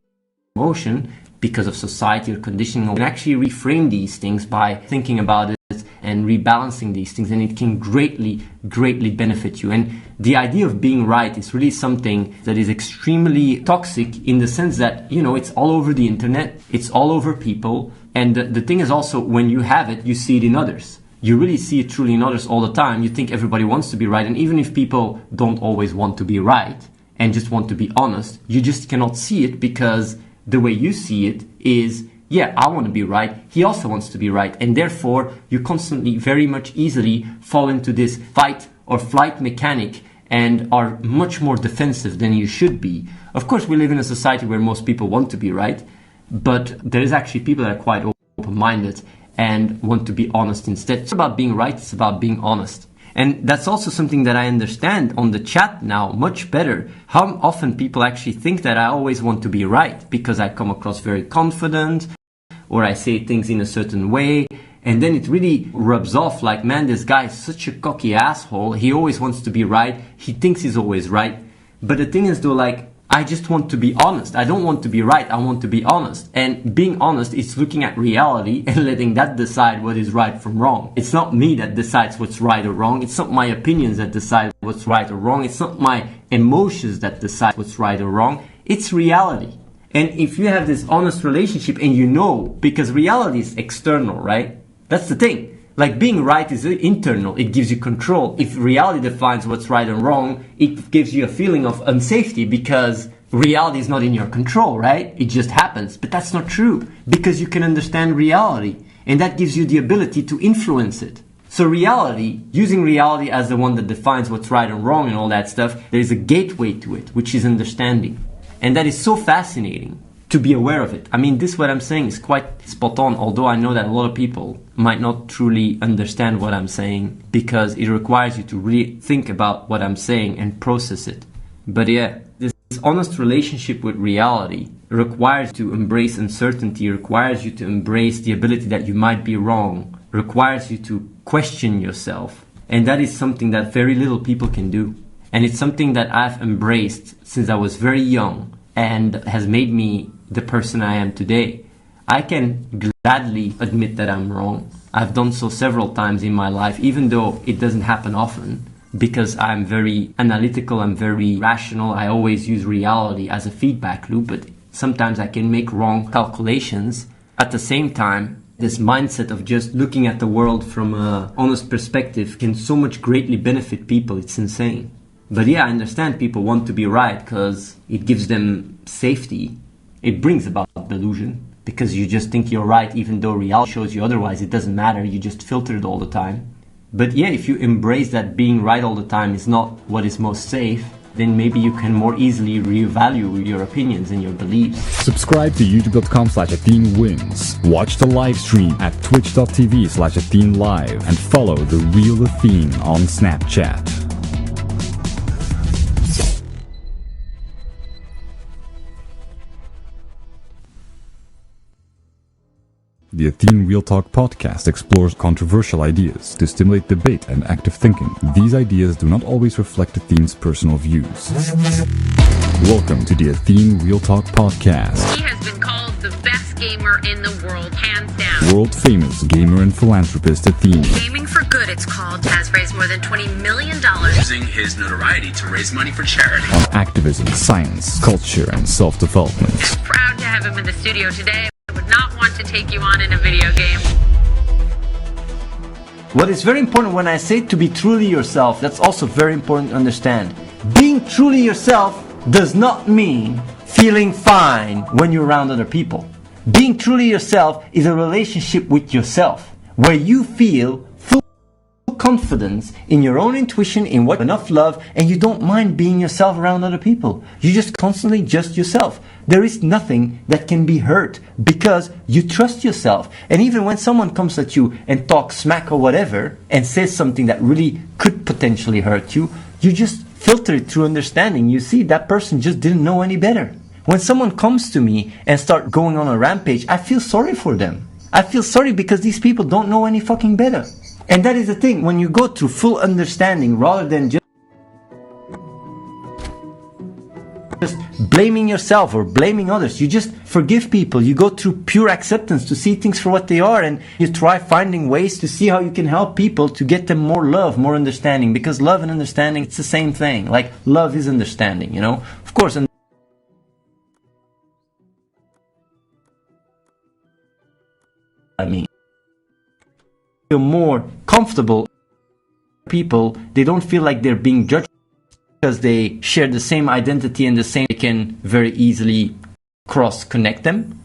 emotion because of society or conditioning. We can actually reframe these things by thinking about it and rebalancing these things, and it can greatly benefit you. And the idea of being right is really something that is extremely toxic in the sense that, you know, it's all over the internet, it's all over people, and the thing is also, when you have it, you see it in others. You really see it truly in others all the time. You think everybody wants to be right, and even if people don't always want to be right and just want to be honest, you just cannot see it because the way you see it is, yeah, I want to be right. He also wants to be right. And therefore, you constantly, very much easily fall into this fight or flight mechanic and are much more defensive than you should be. Of course, we live in a society where most people want to be right, but there is actually people that are quite open-minded and want to be honest instead. It's about being right. It's about being honest. And that's also something that I understand on the chat now much better. How often people actually think that I always want to be right because I come across very confident, or I say things in a certain way, and then it really rubs off like, man, this guy is such a cocky asshole. He always wants to be right. He thinks he's always right. But the thing is though, like, I just want to be honest. I don't want to be right. I want to be honest. And being honest is looking at reality and letting that decide what is right from wrong. It's not me that decides what's right or wrong. It's not my opinions that decide what's right or wrong. It's not my emotions that decide what's right or wrong. It's reality. And if you have this honest relationship and you know, because reality is external, right? That's the thing. Like, being right is internal. It gives you control. If reality defines what's right and wrong, it gives you a feeling of unsafety because reality is not in your control, right? It just happens. But that's not true, because you can understand reality, and that gives you the ability to influence it. So reality, using reality as the one that defines what's right and wrong and all that stuff, there's a gateway to it, which is understanding. And that is so fascinating to be aware of it. I mean, this what I'm saying is quite spot on, although I know that a lot of people might not truly understand what I'm saying because it requires you to really think about what I'm saying and process it. But yeah, this honest relationship with reality requires you to embrace uncertainty, requires you to embrace the ability that you might be wrong, requires you to question yourself. And that is something that very little people can do. And it's something that I've embraced since I was very young and has made me the person I am today. I can gladly admit that I'm wrong. I've done so several times in my life, even though it doesn't happen often, because I'm very analytical, I'm very rational. I always use reality as a feedback loop, but sometimes I can make wrong calculations. At the same time, this mindset of just looking at the world from an honest perspective can so much greatly benefit people. It's insane. But yeah, I understand people want to be right because it gives them safety. It brings about delusion because you just think you're right even though reality shows you otherwise. It doesn't matter. You just filter it all the time. But yeah, if you embrace that being right all the time is not what is most safe, then maybe you can more easily reevaluate your opinions and your beliefs. Subscribe to youtube.com/AtheneWins. Watch the live stream at twitch.tv/AtheneLive and follow The Real Athene on Snapchat. The Athene Real Talk podcast explores controversial ideas to stimulate debate and active thinking. These ideas do not always reflect Athene's personal views. Welcome to the Athene Real Talk podcast. He has been called the best gamer in the world, hands down. World famous gamer and philanthropist Athene. Gaming for Good, it's called, has raised more than $20 million. Using his notoriety to raise money for charity. On activism, science, culture, and self-development. Proud to have him in the studio today. I would not want to take you on in a video game. What is very important when I say to be truly yourself, that's also very important to understand. Being truly yourself does not mean feeling fine when you're around other people. Being truly yourself is a relationship with yourself where you feel full confidence in your own intuition, in what enough love, and you don't mind being yourself around other people. You just constantly just yourself. There is nothing that can be hurt because you trust yourself. And even when someone comes at you and talks smack or whatever and says something that really could potentially hurt you, you just filter it through understanding. You see, that person just didn't know any better. When someone comes to me and start going on a rampage, I feel sorry for them. I feel sorry because these people don't know any fucking better. And that is the thing, when you go through full understanding rather than just blaming yourself or blaming others, you just forgive people. You go through pure acceptance to see things for what they are, and you try finding ways to see how you can help people to get them more love, more understanding, because love and understanding, it's the same thing. Like, love is understanding, you know? Of course, I mean, feel more comfortable. People, they don't feel like they're being judged because they share the same identity and the same, they can very easily cross-connect them.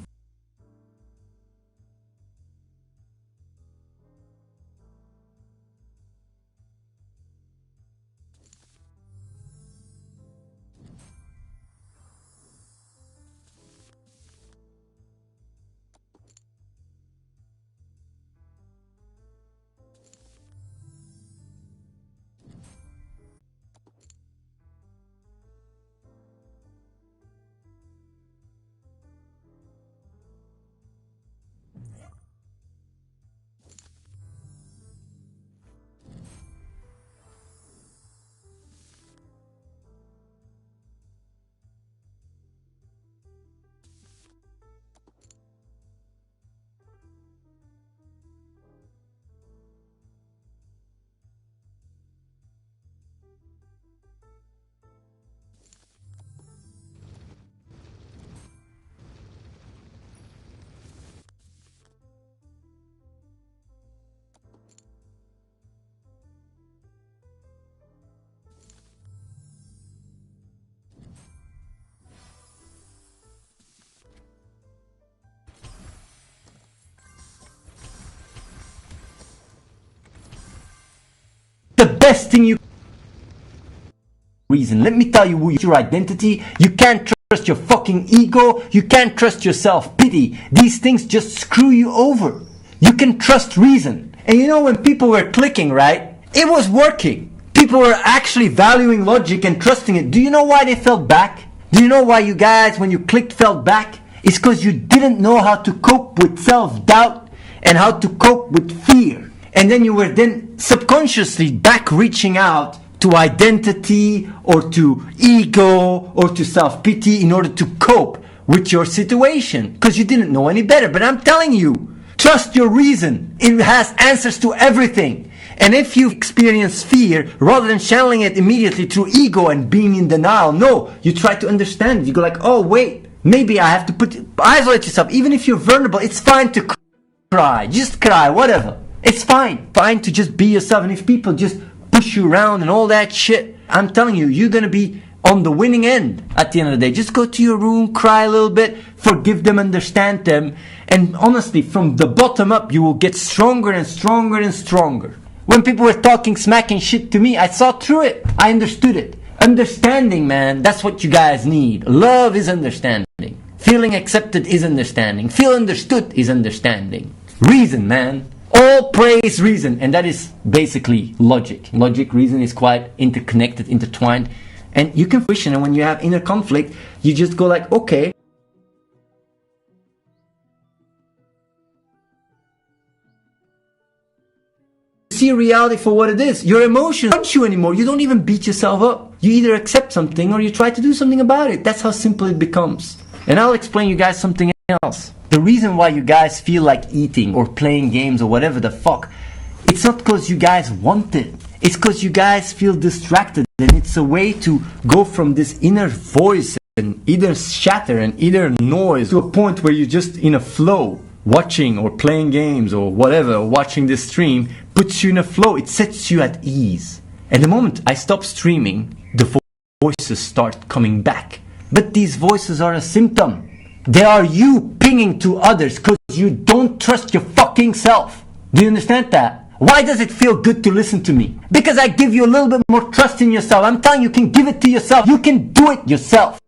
the best thing you reason. Let me tell you your identity. You can't trust your fucking ego. You can't trust your self-pity. These things just screw you over. You can trust reason. And you know, when people were clicking, right, it was working. People were actually valuing logic and trusting it. Do you know why they felt back? Do you know why you guys, when you clicked, felt back? It's because you didn't know how to cope with self-doubt and how to cope with fear. And then you were then subconsciously back reaching out to identity or to ego or to self-pity in order to cope with your situation because you didn't know any better. But I'm telling you, trust your reason. It has answers to everything. And if you experience fear, rather than channeling it immediately through ego and being in denial, no, you try to understand it. You go like, oh wait, maybe I have to isolate yourself. Even if you're vulnerable, it's fine to cry. Just cry, whatever. It's fine. Fine to just be yourself. And if people just push you around and all that shit, I'm telling you, you're gonna be on the winning end at the end of the day. Just go to your room, cry a little bit, forgive them, understand them, and honestly, from the bottom up, you will get stronger and stronger and stronger. When people were talking smack and shit to me, I saw through it. I understood it. Understanding, man, that's what you guys need. Love is understanding. Feeling accepted is understanding. Feel understood is understanding. Reason, man. All praise reason, and that is basically logic. Logic, reason is quite interconnected, intertwined, and you can question. And when you have inner conflict, you just go like, okay, see reality for what it is. Your emotions don't you anymore. You don't even beat yourself up. You either accept something or you try to do something about it. That's how simple it becomes. And I'll explain you guys something else. The reason why you guys feel like eating or playing games or whatever the fuck, it's not because you guys want it. It's because you guys feel distracted, and it's a way to go from this inner voice and either chatter and either noise to a point where you're just in a flow. Watching or playing games or whatever, or watching this stream puts you in a flow. It sets you at ease. And the moment I stop streaming, the voices start coming back. But these voices are a symptom. They are you pinging to others because you don't trust your fucking self. Do you understand that? Why does it feel good to listen to me? Because I give you a little bit more trust in yourself. I'm telling you, you can give it to yourself. You can do it yourself.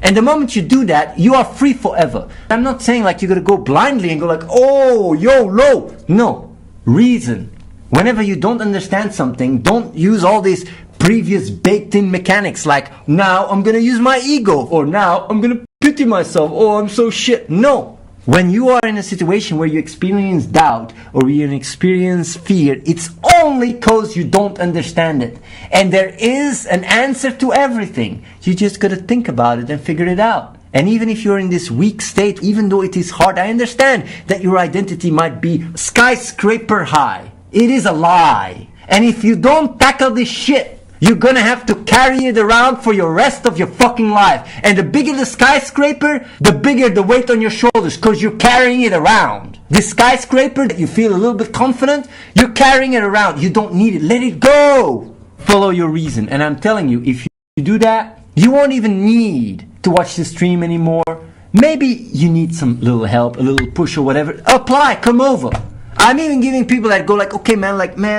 And the moment you do that, you are free forever. I'm not saying like you're going to go blindly and go like, oh, YOLO. No. Reason. Whenever you don't understand something, don't use all these previous baked in mechanics like, now I'm going to use my ego, or now I'm going to pity myself, oh, I'm so shit. No. When you are in a situation where you experience doubt or you experience fear, it's only because you don't understand it. And there is an answer to everything. You just got to think about it and figure it out. And even if you're in this weak state, even though it is hard, I understand that your identity might be skyscraper high. It is a lie. And if you don't tackle this shit, you're gonna have to carry it around for your rest of your fucking life. And the bigger the skyscraper, the bigger the weight on your shoulders, because you're carrying it around. This skyscraper that you feel a little bit confident, you're carrying it around. You don't need it. Let it go. Follow your reason. And I'm telling you, if you do that, you won't even need to watch the stream anymore. Maybe you need some little help, a little push or whatever. Apply, come over. I'm even giving people that go like, okay man,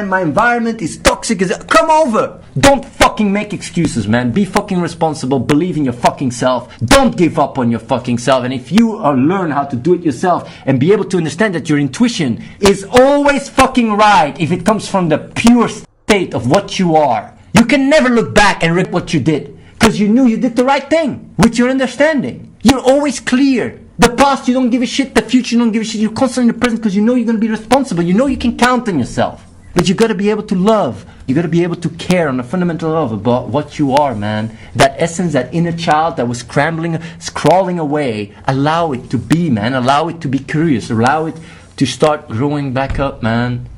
my environment is toxic. Come over. Don't fucking make excuses, man. Be fucking responsible. Believe in your fucking self. Don't give up on your fucking self. And if you learn how to do it yourself and be able to understand that your intuition is always fucking right if it comes from the pure state of what you are, you can never look back and regret what you did because you knew you did the right thing with your understanding. You're always clear. The past, you don't give a shit. The future, you don't give a shit. You're constantly in the present because you know you're going to be responsible. You know you can count on yourself. But you got to be able to love. You got to be able to care on a fundamental level about what you are, man. That essence, that inner child that was crawling away. Allow it to be, man. Allow it to be curious. Allow it to start growing back up, man.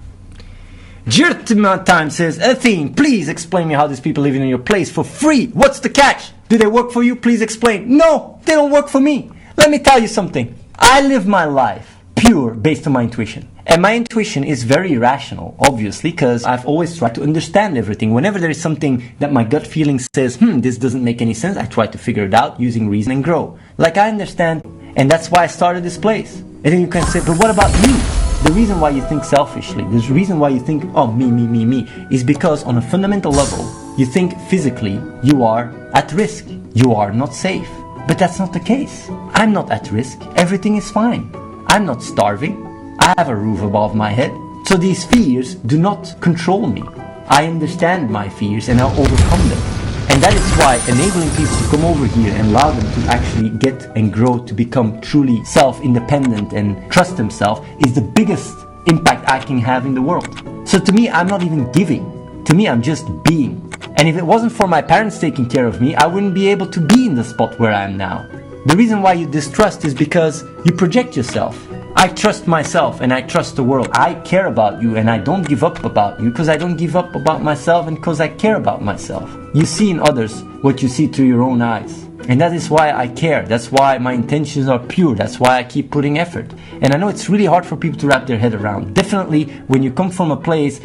Jirtima Time says, Athene, please explain me how these people living in your place for free. What's the catch? Do they work for you? Please explain. No, they don't work for me. Let me tell you something. I live my life pure based on my intuition. And my intuition is very rational, obviously, because I've always tried to understand everything. Whenever there is something that my gut feeling says, this doesn't make any sense, I try to figure it out using reason and grow. Like I understand, and that's why I started this place. And then you can say, but what about you? The reason why you think selfishly, the reason why you think, oh, me, is because on a fundamental level, you think physically you are at risk. You are not safe. But that's not the case. I'm not at risk. Everything is fine. I'm not starving. I have a roof above my head. So these fears do not control me. I understand my fears and I'll overcome them. And that is why enabling people to come over here and allow them to actually get and grow to become truly self-independent and trust themselves is the biggest impact I can have in the world. So to me, I'm not even giving. To me, I'm just being. And if it wasn't for my parents taking care of me, I wouldn't be able to be in the spot where I am now. The reason why you distrust is because you project yourself. I trust myself and I trust the world. I care about you and I don't give up about you because I don't give up about myself and because I care about myself. You see in others what you see through your own eyes. And that is why I care. That's why my intentions are pure. That's why I keep putting effort. And I know it's really hard for people to wrap their head around. Definitely when you come from a place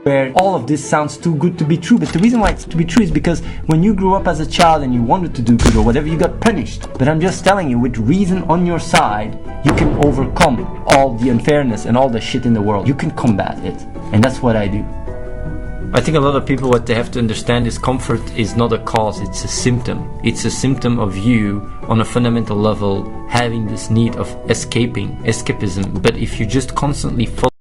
where all of this sounds too good to be true. But the reason why it's to be true is because when you grew up as a child and you wanted to do good or whatever, you got punished. But I'm just telling you, with reason on your side, you can overcome all the unfairness and all the shit in the world. You can combat it. And that's what I do. I think a lot of people, what they have to understand is comfort is not a cause, it's a symptom. It's a symptom of you on a fundamental level having this need of escapism. But if you just constantly follow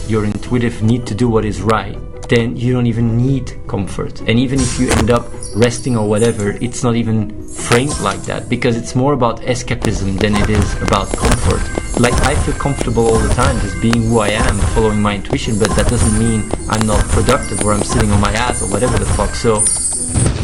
your intuitive need to do what is right, then you don't even need comfort. And even if you end up resting or whatever, it's not even framed like that, because it's more about escapism than it is about comfort. Like, I feel comfortable all the time just being who I am, following my intuition, but that doesn't mean I'm not productive or I'm sitting on my ass or whatever the fuck. So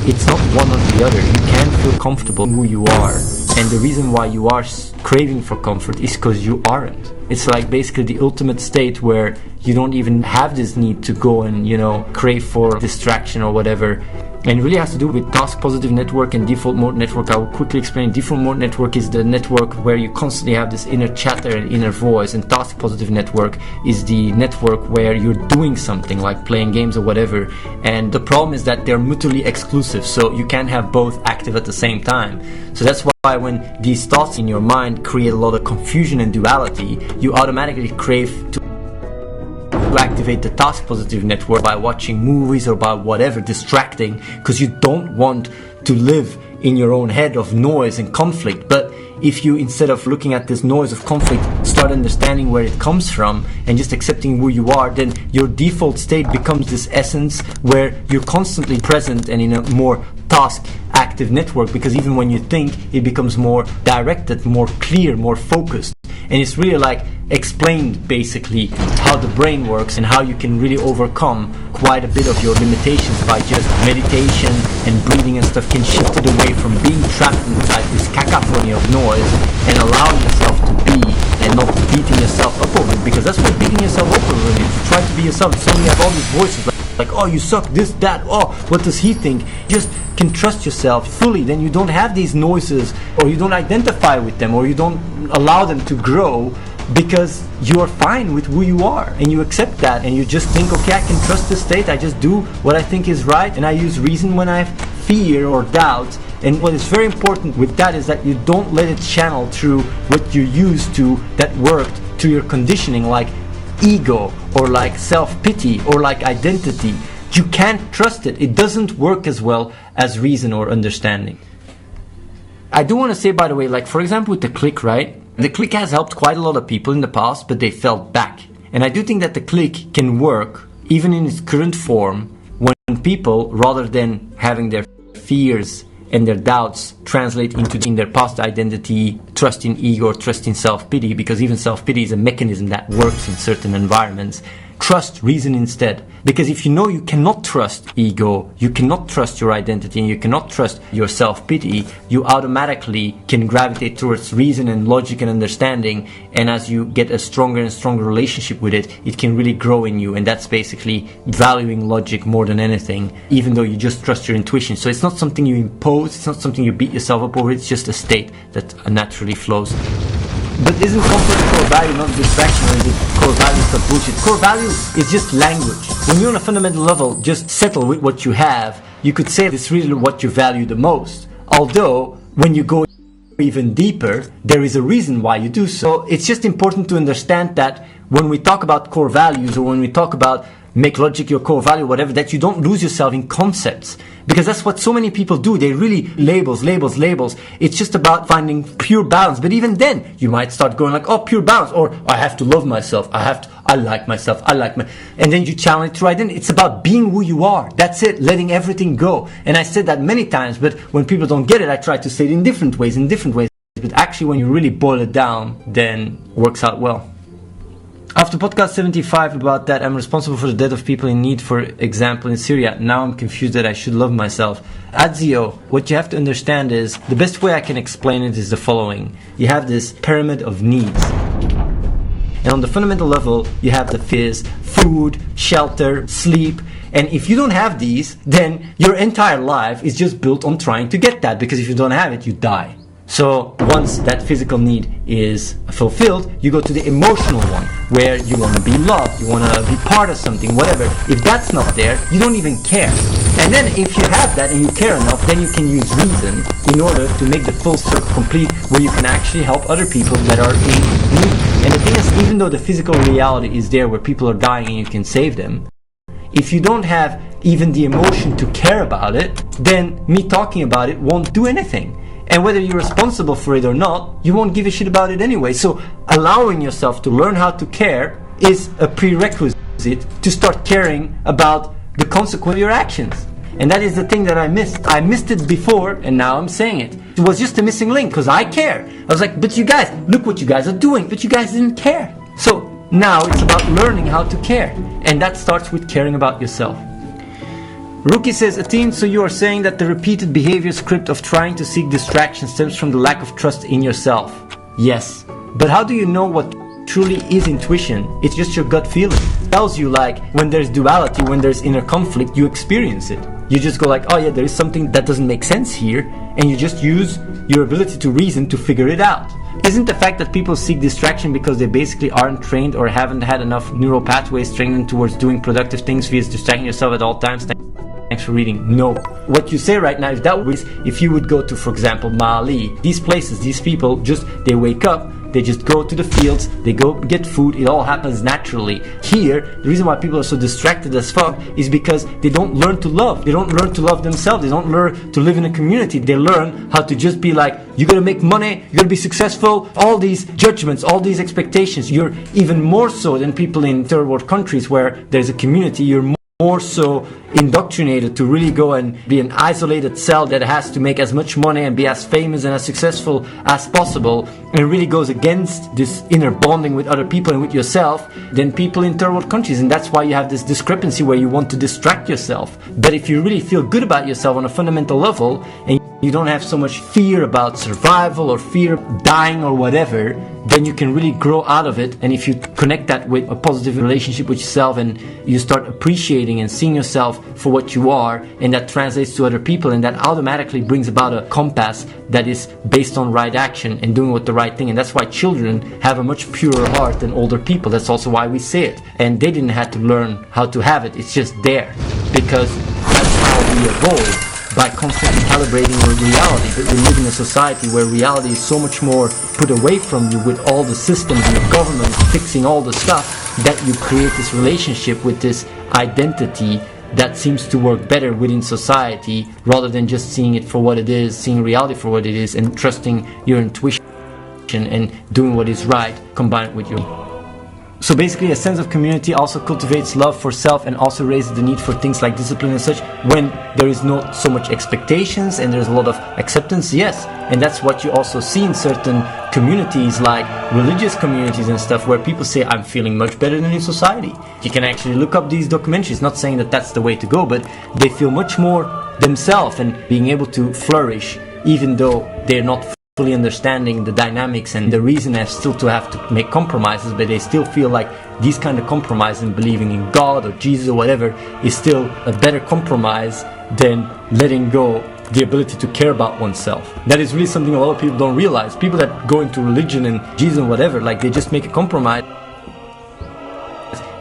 it's not one or the other. You can feel comfortable in who you are, and the reason why you are craving for comfort is because you aren't. It's like basically the ultimate state where you don't even have this need to go and, crave for distraction or whatever. And it really has to do with task positive network and default mode network. I will quickly explain. Default mode network is the network where you constantly have this inner chatter and inner voice, and task positive network is the network where you're doing something like playing games or whatever. And the problem is that they're mutually exclusive, so you can't have both active at the same time. So that's why when these thoughts in your mind create a lot of confusion and duality, you automatically crave to activate the task positive network by watching movies or by whatever, distracting, because you don't want to live in your own head of noise and conflict. But if you, instead of looking at this noise of conflict, start understanding where it comes from and just accepting who you are, then your default state becomes this essence where you're constantly present and in a more task active network, because even when you think, it becomes more directed, more clear, more focused. And it's really like explained basically how the brain works and how you can really overcome quite a bit of your limitations by just meditation and breathing and stuff, can shift it away from being trapped inside this cacophony of noise and allowing yourself to be and not beating yourself up over it, because that's what beating yourself up over it is. You try to be yourself, suddenly you have all these voices like, oh, you suck, this, that, oh, what does he think? Just can trust yourself fully, then you don't have these noises, or you don't identify with them, or you don't allow them to grow, because you're fine with who you are and you accept that, and you just think, okay, I can trust this state, I just do what I think is right, and I use reason when I have fear or doubt. And what is very important with that is that you don't let it channel through what you're used to that worked, to your conditioning, like ego or like self-pity or like identity. You can't trust it. It doesn't work as well as reason or understanding. I do want to say, by the way, like for example with the click, right? The click has helped quite a lot of people in the past, but they fell back. And I do think that the click can work even in its current form when people, rather than having their fears and their doubts translate into in their past identity, trust in ego, or trust in self-pity, because even self-pity is a mechanism that works in certain environments. Trust reason instead. Because if you know you cannot trust ego, you cannot trust your identity, and you cannot trust your self-pity, you automatically can gravitate towards reason and logic and understanding. And as you get a stronger and stronger relationship with it, it can really grow in you. And that's basically valuing logic more than anything, even though you just trust your intuition. So it's not something you impose, it's not something you beat yourself up over, it's just a state that naturally flows. But isn't comfort core value not distraction, or is it core value stuff bullshit? Core value is just language. When you're on a fundamental level, just settle with what you have. You could say it's really what you value the most. Although, when you go even deeper, there is a reason why you do so. It's just important to understand that when we talk about core values, or when we talk about make logic your core value, whatever, that you don't lose yourself in concepts. Because that's what so many people do. They really labels. It's just about finding pure balance. But even then, you might start going like, oh, pure balance. Or I have to love myself. I like myself. And then you challenge it right then. It's about being who you are. That's it. Letting everything go. And I said that many times, but when people don't get it, I try to say it in different ways. But actually, when you really boil it down, then it works out well. After podcast 75 about that I'm responsible for the death of people in need, for example, in Syria, now I'm confused that I should love myself. Adzio, what you have to understand is, the best way I can explain it is the following. You have this pyramid of needs. And on the fundamental level, you have the fizz, food, shelter, sleep. And if you don't have these, then your entire life is just built on trying to get that, because if you don't have it, you die. So once that physical need is fulfilled, you go to the emotional one, where you want to be loved, you want to be part of something, whatever. If that's not there, you don't even care. And then if you have that and you care enough, then you can use reason in order to make the full circle complete, where you can actually help other people that are in need. And the thing is, even though the physical reality is there where people are dying and you can save them, if you don't have even the emotion to care about it, then me talking about it won't do anything. And whether you're responsible for it or not, you won't give a shit about it anyway. So allowing yourself to learn how to care is a prerequisite to start caring about the consequence of your actions. And that is the thing that I missed. I missed it before, and now I'm saying it. It was just a missing link, because I care. I was like, but you guys, look what you guys are doing. But you guys didn't care. So now it's about learning how to care. And that starts with caring about yourself. Rookie says, Atin, so you are saying that the repeated behavior script of trying to seek distraction stems from the lack of trust in yourself? Yes. But how do you know what truly is intuition? It's just your gut feeling. It tells you, like, when there's duality, when there's inner conflict, you experience it. You just go like, oh yeah, there is something that doesn't make sense here, and you just use your ability to reason to figure it out. Isn't the fact that people seek distraction because they basically aren't trained or haven't had enough neural pathways strengthened towards doing productive things via distracting yourself at all times? Thanks for reading. No. What you say right now is that was if you would go to, for example, Mali. These places, these people, they wake up, they just go to the fields, they go get food, it all happens naturally. Here, the reason why people are so distracted as fuck is because they don't learn to love. They don't learn to love themselves. They don't learn to live in a community. They learn how to just be like, you gotta make money, you gotta be successful, all these judgments, all these expectations. You're even more so than people in third world countries where there's a community. You're more so indoctrinated to really go and be an isolated cell that has to make as much money and be as famous and as successful as possible, and it really goes against this inner bonding with other people and with yourself than people in third world countries. And that's why you have this discrepancy where you want to distract yourself. But if you really feel good about yourself on a fundamental level, and you don't have so much fear about survival or fear of dying or whatever, then you can really grow out of it. And if you connect that with a positive relationship with yourself, and you start appreciating and seeing yourself for what you are, and that translates to other people, and that automatically brings about a compass that is based on right action and doing what the right thing. And that's why children have a much purer heart than older people. That's also why we say it. And they didn't have to learn how to have it. It's just there, because that's how we evolve, by constantly calibrating with reality. But we live in a society where reality is so much more put away from you, with all the systems and the government fixing all the stuff, that you create this relationship with this identity that seems to work better within society, rather than just seeing it for what it is, seeing reality for what it is, and trusting your intuition and doing what is right combined with you. So basically, a sense of community also cultivates love for self, and also raises the need for things like discipline and such, when there is not so much expectations and there's a lot of acceptance. Yes, and that's what you also see in certain communities, like religious communities and stuff, where people say, I'm feeling much better than in society. You can actually look up these documentaries, not saying that that's the way to go, but they feel much more themselves and being able to flourish, even though they're not fully understanding the dynamics and the reason they still to have to make compromises, but they still feel like these kind of compromises and believing in God or Jesus or whatever is still a better compromise than letting go the ability to care about oneself. That is really something a lot of people don't realize. People that go into religion and Jesus and whatever, like, they just make a compromise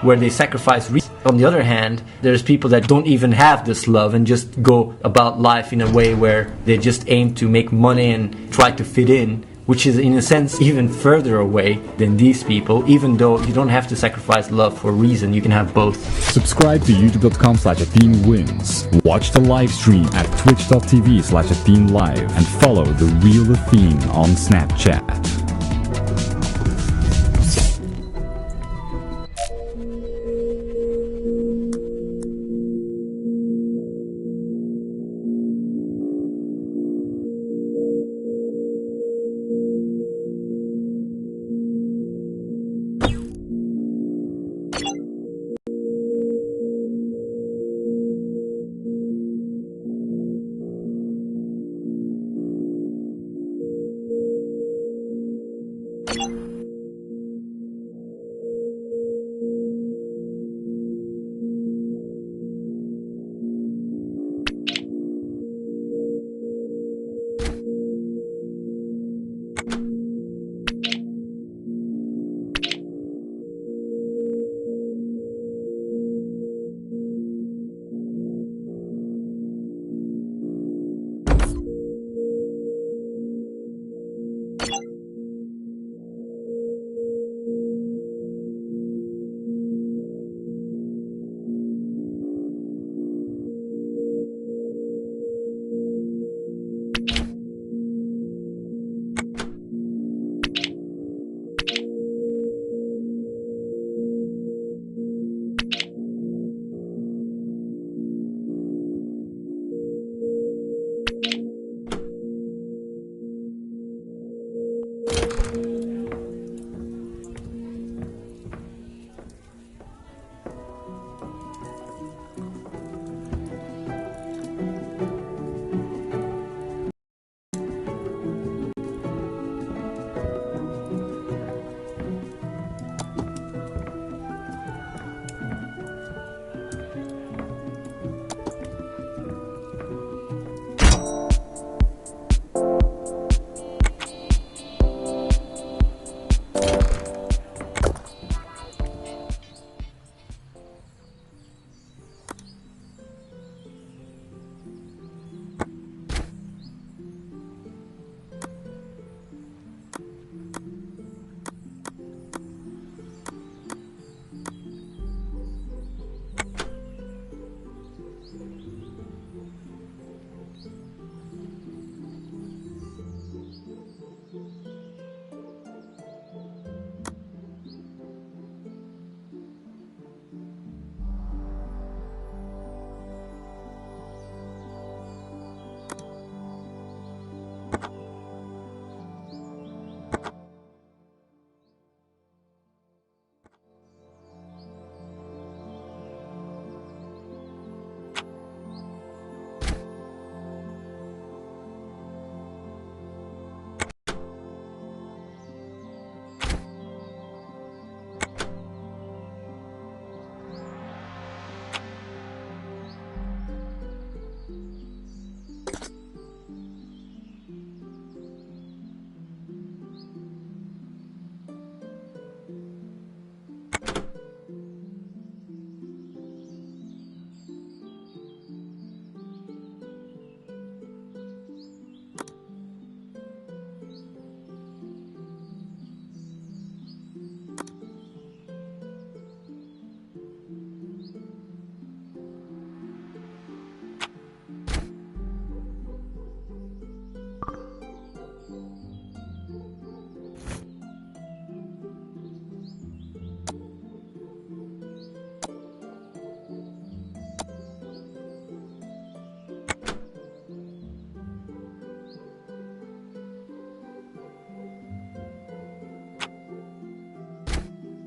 where they sacrifice reason. On the other hand, there's people that don't even have this love and just go about life in a way where they just aim to make money and try to fit in, which is in a sense even further away than these people, even though you don't have to sacrifice love for reason, you can have both. Subscribe to youtube.com/AtheneWins. Watch the live stream at twitch.tv/AtheneLive and follow The Real Athene on Snapchat.